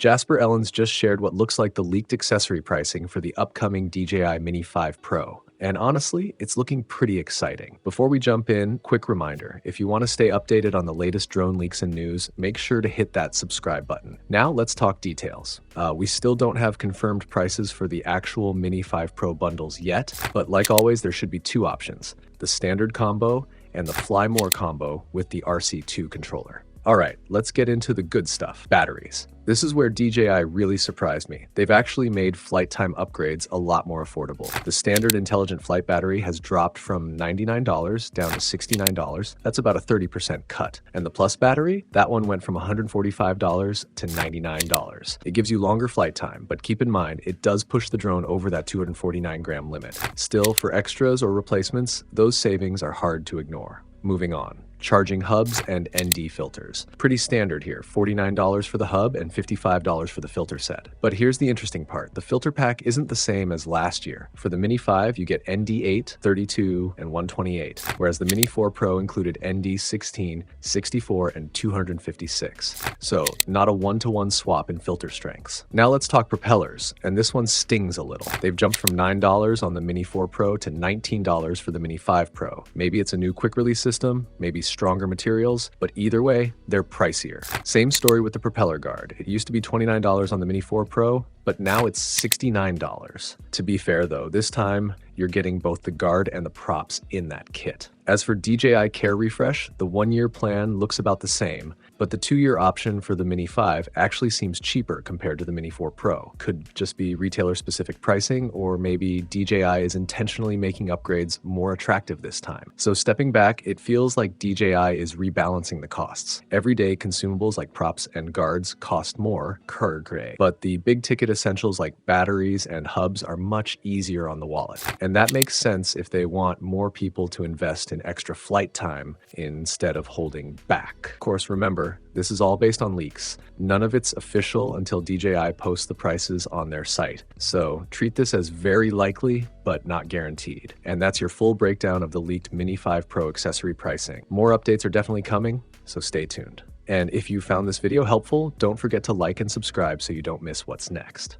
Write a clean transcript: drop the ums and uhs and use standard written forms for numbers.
Jasper Ellens just shared what looks like the leaked accessory pricing for the upcoming DJI Mini 5 Pro. And honestly, it's looking pretty exciting. Before we jump in, quick reminder, if you want to stay updated on the latest drone leaks and news, make sure to hit that subscribe button. Now let's talk details. We still don't have confirmed prices for the actual Mini 5 Pro bundles yet, but like always, there should be two options: the standard combo and the Fly More combo with the RC2 controller. All right, let's get into the good stuff, batteries. This is where DJI really surprised me. They've actually made flight time upgrades a lot more affordable. The standard intelligent flight battery has dropped from $99 down to $69. That's about a 30% cut. And the Plus battery, that one went from $145 to $99. It gives you longer flight time, but keep in mind, it does push the drone over that 249-gram limit. Still, for extras or replacements, those savings are hard to ignore. Moving on. Charging hubs and ND filters. Pretty standard here, $49 for the hub and $55 for the filter set. But here's the interesting part. The filter pack isn't the same as last year. For the Mini 5, you get ND8, 32, and 128, whereas the Mini 4 Pro included ND16, 64, and 256. So, not a one-to-one swap in filter strengths. Now let's talk propellers, and this one stings a little. They've jumped from $9 on the Mini 4 Pro to $19 for the Mini 5 Pro. Maybe it's a new quick-release system, maybe stronger materials, but either way, they're pricier. Same story with the propeller guard. It used to be $29 on the Mini 4 Pro, but now it's $69. To be fair though, this time you're getting both the guard and the props in that kit. As for DJI Care Refresh, the 1-year plan looks about the same, but the 2-year option for the Mini 5 actually seems cheaper compared to the Mini 4 Pro. Could just be retailer-specific pricing, or maybe DJI is intentionally making upgrades more attractive this time. So stepping back, it feels like DJI is rebalancing the costs. Everyday consumables like props and guards cost more, but the big-ticket essentials like batteries and hubs are much easier on the wallet. And that makes sense if they want more people to invest in extra flight time instead of holding back. Of course, remember, this is all based on leaks. None of it's official until DJI posts the prices on their site. So treat this as very likely, but not guaranteed. And that's your full breakdown of the leaked Mini 5 Pro accessory pricing. More updates are definitely coming, so stay tuned. And if you found this video helpful, don't forget to like and subscribe so you don't miss what's next.